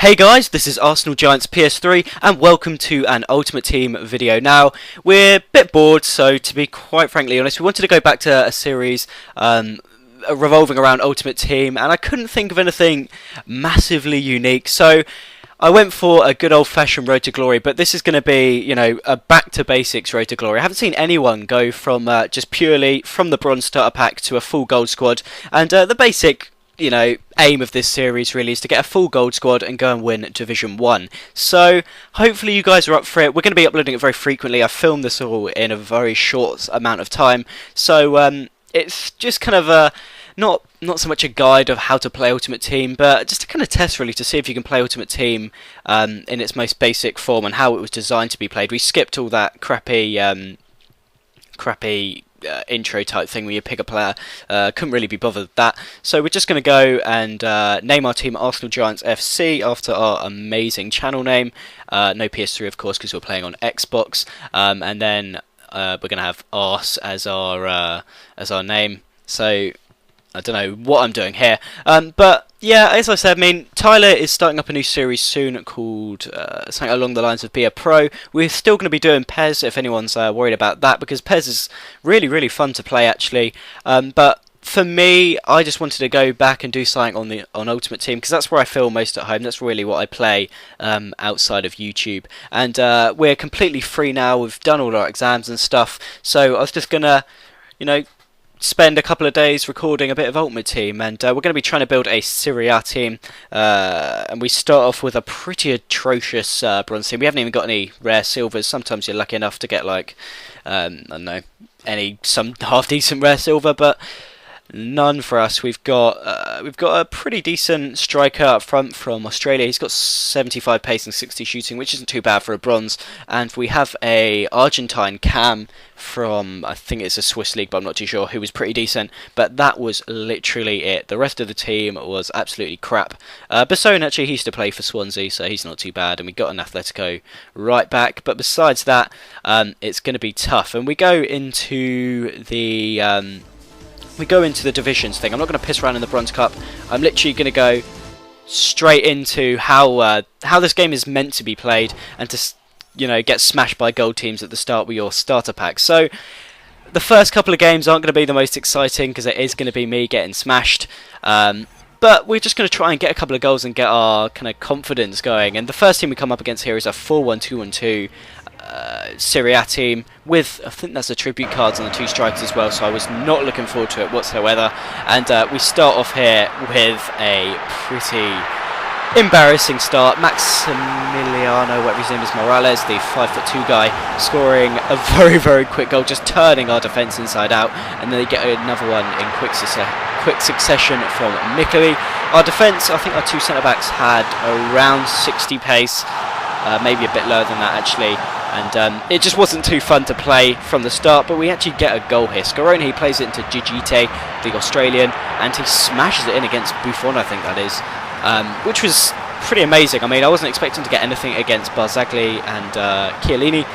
Hey guys, this is Arsenal Giants PS3 and welcome to an Ultimate Team video. Now, we're a bit bored, so to be quite frankly honest, we wanted to go back to a series revolving around Ultimate Team, and I couldn't think of anything massively unique, so I went for a good old-fashioned Road to Glory, but this is going to be, a back-to-basics Road to Glory. I haven't seen anyone go from just purely from the bronze starter pack to a full gold squad, and the basic aim of this series really is to get a full gold squad and go and win Division 1. So hopefully you guys are up for it. We're going to be uploading it very frequently. I filmed this all in a very short amount of time. So it's just kind of a not so much a guide of how to play Ultimate Team, but just to kind of test really to see if you can play Ultimate Team in its most basic form and how it was designed to be played. We skipped all that crappy intro type thing where you pick a player. Couldn't really be bothered with that, so we're just going to go and name our team Arsenal Giants FC after our amazing channel name. No PS3 of course because we're playing on Xbox, and then we're going to have Ars as our name. So I don't know what I'm doing here, but yeah, as I said, Tyler is starting up a new series soon called something along the lines of Be a Pro. We're still going to be doing PES if anyone's worried about that, because PES is really, really fun to play actually. But for me, I just wanted to go back and do something on Ultimate Team, because that's where I feel most at home. That's really what I play outside of YouTube. And we're completely free now. We've done all our exams and stuff, so I was just going to, spend a couple of days recording a bit of Ultimate Team, and we're going to be trying to build a Serie A team, and we start off with a pretty atrocious bronze team. We haven't even got any rare silvers. Sometimes you're lucky enough to get like I don't know, some half decent rare silver, but none for us. We've got a pretty decent striker up front from Australia. He's got 75 pace and 60 shooting, which isn't too bad for a bronze. And we have a Argentine cam from, I think it's a Swiss league, but I'm not too sure, who was pretty decent. But that was literally it. The rest of the team was absolutely crap. Basson, actually, he used to play for Swansea, so he's not too bad. And we got an Atletico right back. But besides that, it's going to be tough. And we go into the divisions thing. I'm not going to piss around in the Bronze Cup. I'm literally going to go straight into how this game is meant to be played, and to get smashed by gold teams at the start with your starter pack. So the first couple of games aren't going to be the most exciting because it is going to be me getting smashed. But we're just going to try and get a couple of goals and get our kind of confidence going. And the first team we come up against here is a 4-1-2-1-2 Serie A team with, I think that's the tribute cards on the two strikers as well, so I was not looking forward to it whatsoever. And we start off here with a pretty embarrassing start. Maximiliano, whatever his name is, Morales, the 5'2" guy, scoring a very, very quick goal, just turning our defence inside out, and then they get another one in quick succession from Mikeli. Our defence, I think our two centre-backs had around 60 pace, maybe a bit lower than that actually, and it just wasn't too fun to play from the start. But we actually get a goal here. Scaroni, he plays it into Gigite, the Australian, and he smashes it in against Buffon, I think that is, which was pretty amazing. I wasn't expecting to get anything against Barzagli and Chiellini,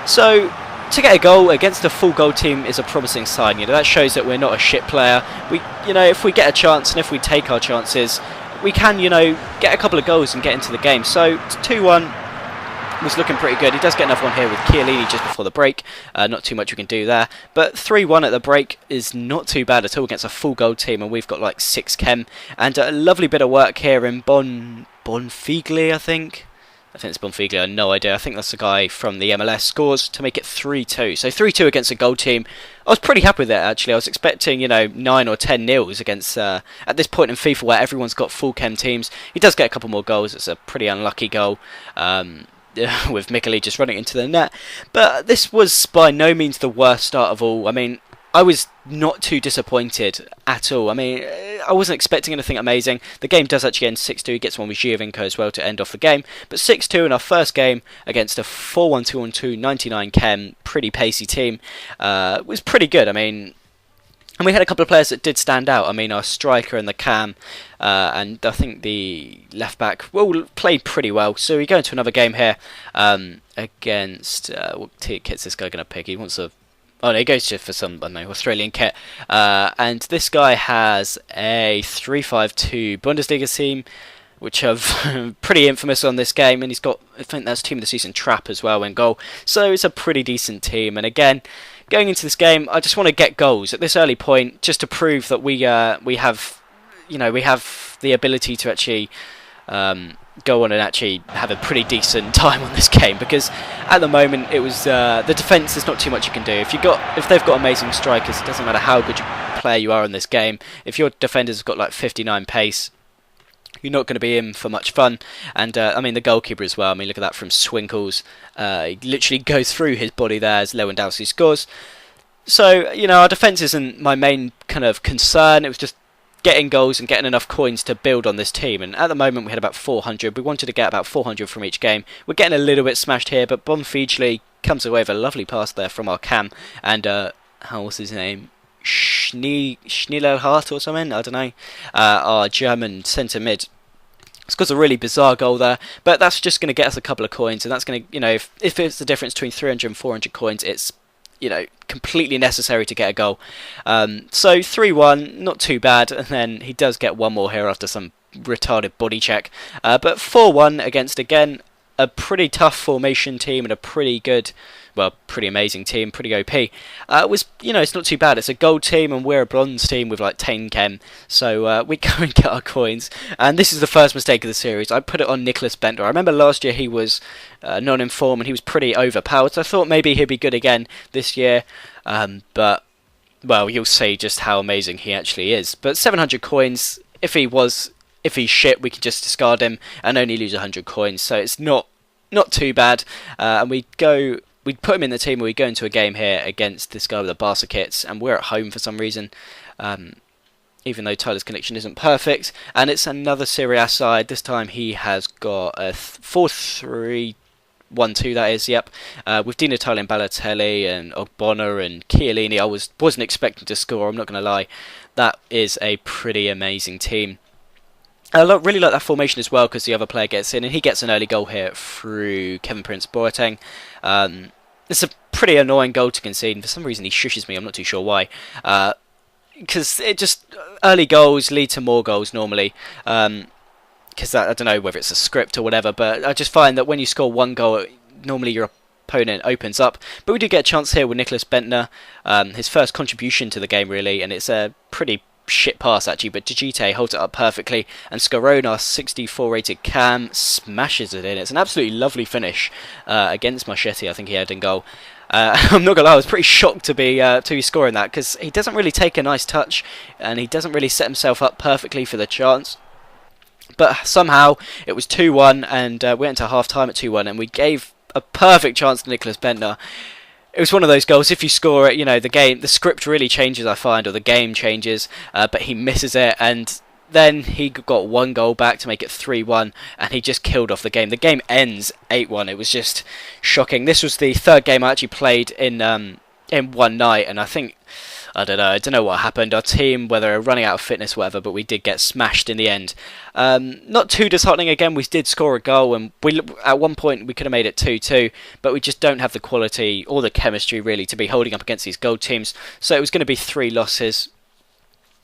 so to get a goal against a full goal team is a promising sign. That shows that we're not a shit player. We, if we get a chance and if we take our chances, we can, get a couple of goals and get into the game. So 2-1 was looking pretty good. He does get another one here with Chiellini just before the break. Not too much we can do there. But 3-1 at the break is not too bad at all against a full goal team, and we've got like 6 chem. And a lovely bit of work here in Bonfigli, I think. I think it's Bonfigli, I have no idea. I think that's the guy from the MLS, scores to make it 3-2. So 3-2 against a goal team. I was pretty happy with that actually. I was expecting, 9 or 10 nils against, at this point in FIFA where everyone's got full chem teams. He does get a couple more goals. It's a pretty unlucky goal. With Mikeli just running into the net. But this was by no means the worst start of all. I was not too disappointed at all. I wasn't expecting anything amazing. The game does actually end 6-2. He gets one with Giovinco as well to end off the game. But 6-2 in our first game against a 4-1-2-1-2, 99 chem, pretty pacey team was pretty good. And we had a couple of players that did stand out. Our striker and the cam, and I think the left back, played pretty well. So we go into another game here against what kit's this guy going to pick? He wants a Oh no, he goes for some, I don't know, Australian kit. And this guy has a 3-5-2 Bundesliga team. which are pretty infamous on this game, and he's got, I think that's Team of the Season Trap as well in goal. So it's a pretty decent team, and again, going into this game, I just want to get goals at this early point, just to prove that we have, we have the ability to actually go on and actually have a pretty decent time on this game, because at the moment it was the defence. There's not too much you can do. If they've got amazing strikers, it doesn't matter how good a player you are in this game. If your defenders have got like 59 pace, you're not going to be in for much fun. And I mean, the goalkeeper as well. I mean, look at that from Swinkles. He literally goes through his body there as Lewandowski scores. So, our defence isn't my main kind of concern. It was just getting goals and getting enough coins to build on this team. And at the moment, we had about 400. We wanted to get about 400 from each game. We're getting a little bit smashed here, but Bonfigli comes away with a lovely pass there from our cam. And, what's his name? Schneiderhart or something, I don't know, our German centre mid scores a really bizarre goal there, but that's just going to get us a couple of coins, and that's going to, if it's the difference between 300 and 400 coins, it's, completely necessary to get a goal. So 3-1, not too bad, and then he does get one more here after some retarded body check, but 4-1 against, again, a pretty tough formation team and a pretty good, pretty amazing team, pretty OP. It's not too bad. It's a gold team and we're a bronze team with like 10 chem. So we go and get our coins. And this is the first mistake of the series. I put it on Nicholas Bentner. I remember last year he was not in form and he was pretty overpowered. So I thought maybe he'd be good again this year. But you'll see just how amazing he actually is. But 700 coins, if he's shit, we can just discard him and only lose 100 coins. So it's not too bad. And we put him in the team, and we go into a game here against this guy with the Barca kits, and we're at home for some reason, even though Tyler's connection isn't perfect. And it's another Serie A side. This time he has got a 4-3-1-2, that is, yep. With Di Natale and Balotelli and Ogbonna and Chiellini. I wasn't expecting to score, I'm not going to lie. That is a pretty amazing team. I really like that formation as well, because the other player gets in and he gets an early goal here through Kevin Prince Boateng. It's a pretty annoying goal to concede, and for some reason he shushes me, I'm not too sure why. Because early goals lead to more goals normally. Because I don't know whether it's a script or whatever, but I just find that when you score one goal, normally your opponent opens up. But we do get a chance here with Nicholas Bentner, his first contribution to the game really, and it's a pretty shit pass actually, but Digite holds it up perfectly, and Scarone, our 64 rated cam, smashes it in. It's an absolutely lovely finish against Marchetti, I think he had in goal. I'm not gonna lie, I was pretty shocked to be scoring that, because he doesn't really take a nice touch and he doesn't really set himself up perfectly for the chance. But somehow it was 2-1, and we went into half time at 2-1, and we gave a perfect chance to Nicholas Bentner. It was one of those goals, if you score it, the script really changes, I find, or the game changes, but he misses it, and then he got one goal back to make it 3-1, and he just killed off the game. The game ends 8-1. It was just shocking. This was the third game I actually played in one night, and I don't know what happened. Our team, whether running out of fitness or whatever, but we did get smashed in the end. Not too disheartening again. We did score a goal, and at one point we could have made it 2-2, but we just don't have the quality or the chemistry really to be holding up against these gold teams. So it was going to be 3 losses.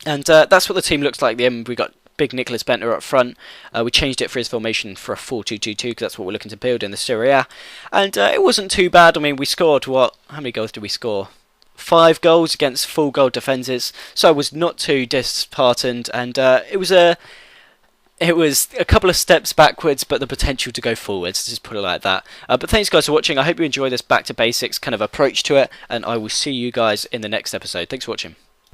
And that's what the team looks like at the end. We got big Nicholas Bentner up front. We changed it for his formation for a 4-2-2-2, because that's what we're looking to build in the Serie A. And it wasn't too bad. I mean, we scored how many goals did we score? 5 goals against full goal defences, so I was not too disheartened, and it was a couple of steps backwards, but the potential to go forwards, just put it like that. But thanks guys for watching. I hope you enjoy this back to basics kind of approach to it, and I will see you guys in the next episode. Thanks for watching.